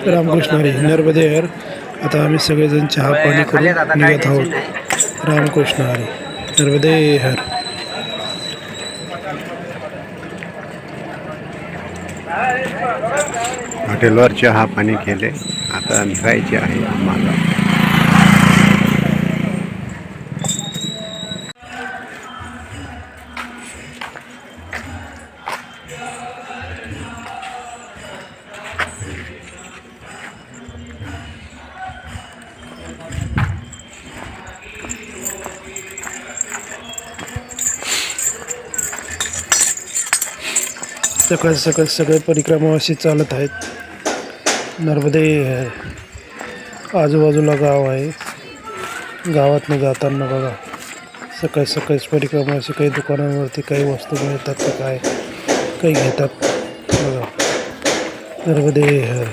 रामकृष्ण हरी नर्मदे हर. आता आम्ही सगळेजण चहा पाणी करून निघत आहोत. रामकृष्ण हरी नर्मदे हर. हॉटेलवर चहा पाणी केले. आता निघायचे आहे आम्हाला. सकाळ सकाळ सगळे परिक्रमा अशी चालत आहेत. नर्मदे हर. आजूबाजूला गाव आहे. गावातनं जाताना बघा सकाळी सकाळीच परिक्रमा अशी काही दुकानांवरती काही वस्तू मिळतात तर काय काही घेतात बघा. नर्मदे हर.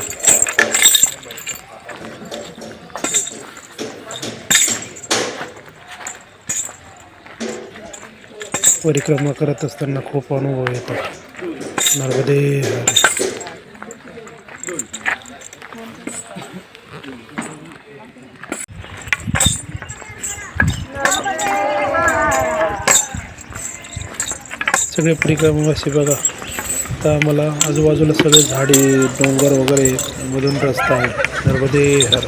परिक्रमा करत असताना खूप अनुभव येतो. नर्मदे हर. सगळे परिक्रमावासी बघा. आता आम्हाला आजूबाजूला सगळे झाडी डोंगर वगैरे मधून रस्ता आहे. नर्मदे हर.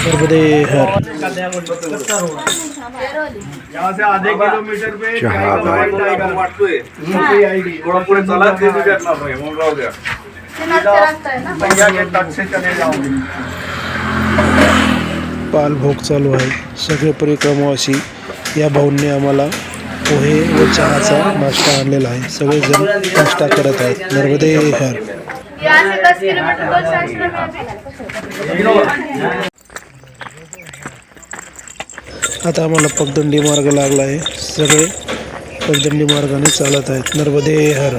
नर्मदे हर. यहाँ से आधे किलोमीटर पे चहा थोड़ा पूरे चला हो गया भैया के तट से चले जाओगे. पाल भोग चालू आहे. सगळे परिक्रमावासी या भाऊंनी आम्हाला पोहे व चहाचा नाश्ता आणलेला आहे. सगळेजण नाश्ता करत आहेत. नर्मदे हर. आता आम्हाला पगदंडी मार्ग लागला आहे. सगळे पगदंडी मार्गाने चालत आहेत. नर्मदे हर.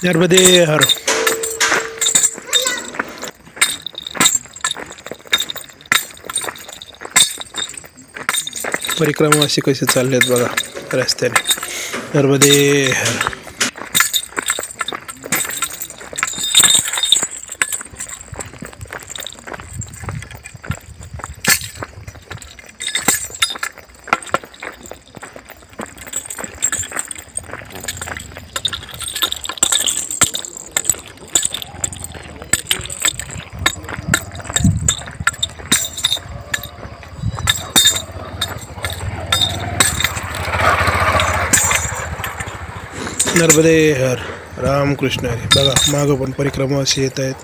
नर्मदे हर. परिक्रमा अशी कशी चाललेत बघा रस्त्याने. नर्मदे हर. नर्मदे हर. रामकृष्ण हरी. बघा मागं पण परिक्रमा अशी येत आहेत.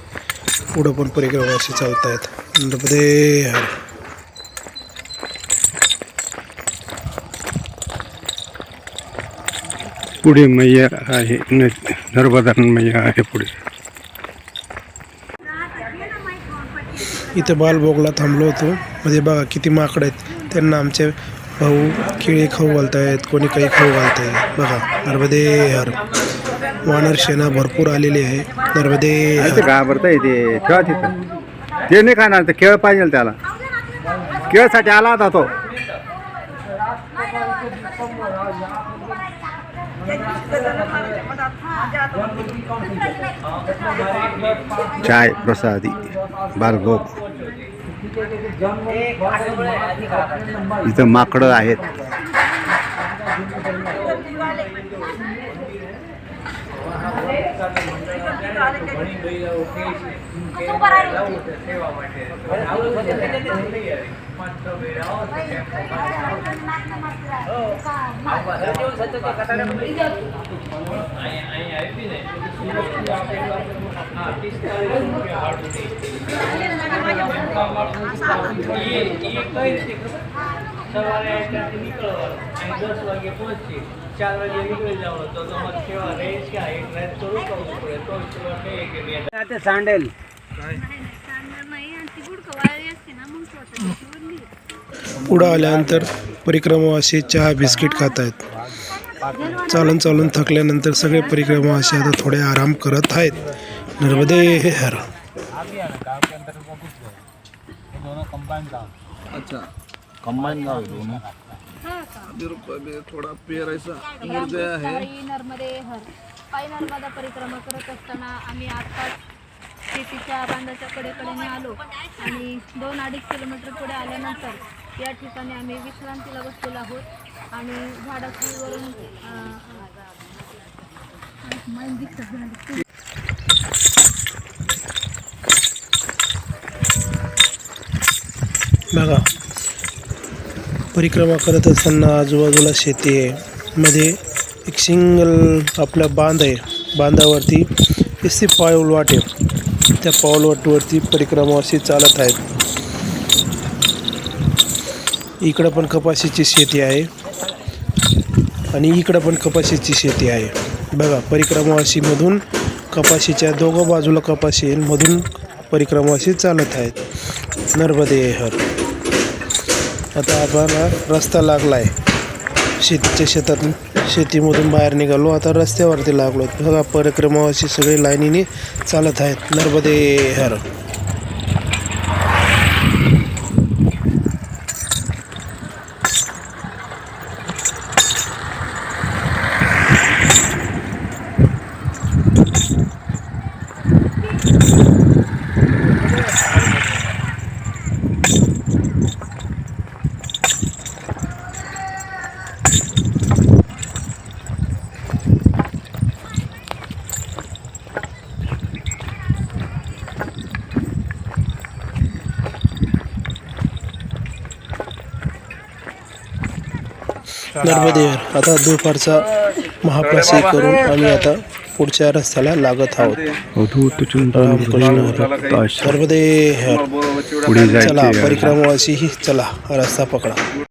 पुढं पण परिक्रमा अशी चालत आहेत. नर्मदे हर. पुढे मैया आहे. नर्मदा मैया आहे पुढे. इथं बालभोगला थांबलो होतो. मध्ये बघा किती माकड आहेत. त्यांना आमचे भाऊ केळी खाऊ घालतायत. कोणी काही खाऊ घालतंय बघा. नर्मदे हर. वानर सेना भरपूर आलेली आहे. नर्मदे हर. घाबरता येते. ठेवा तिथं. ते नाही खाणार. ते केळ पाहिजे त्याला. केळसाठी आला होता तो. चाय प्रसादी बालभोग. इथं माकडं आहेत. સવારે નીકળવાનું અને 10 વાગે પહોંચી 4 વાગે નીકળી જવાનું તો તમારે કેવા રેસ કે એક રાત તો રોકાવું પડે તો કહીએ કે મેં સેન્ડલ पुढं आल्यानंतर परिक्रमावासी चहा बिस्किट खात आहेत. चालून चालून थकल्यानंतर सगळे परिक्रमावासी आता थोडे आराम करत आहेत. नर्मदे हर. अच्छा कंबाईन गाव आहे दोन्ही. थोडा पेरायचा मुर्दे आहे. नर्मदे हर. पायी नर्मदा परिक्रमा करत असताना आम्ही आत्ताच शेतीच्या बांधाच्या कडेकडेने आलो आणि 2-2.5 किलोमीटर पुढे आल्यानंतर या ठिकाणी आम्ही विश्रांतीला बसलेलो आहोत आणि झाडाखालीवरून बघा परिक्रमा करत असताना आजूबाजूला शेती आहे. मध्ये एक सिंगल आपला बांध आहे. बांधावरती ती पाऊलवाट आहे. त्या पाऊलवाटवरती परिक्रमावासी चालत आहेत. इकडं पण कपाशीची शेती आहे आणि इकडं पण कपाशीची शेती आहे. बघा परिक्रमावासीमधून कपाशीच्या दोघं बाजूला कपाशी मधून परिक्रमावासी चालत आहेत. नर्मदे हर. आता आपण रस्ता लागला आहे. शेतीमधून बाहेर निघालो. आता रस्त्यावरती लागलो. बघा परिक्रमावासी सगळे लाईनीने चालत आहेत. नर्मदे हर. नर्मदे हर. आता दुपारचा महाप्रसाद करून आम्ही आता पुढच्या रस्त्याला लागत आहोत. नर्मदे हर. पुढे चला जायचे परिक्रमावासी ही चला रस्ता पकडा.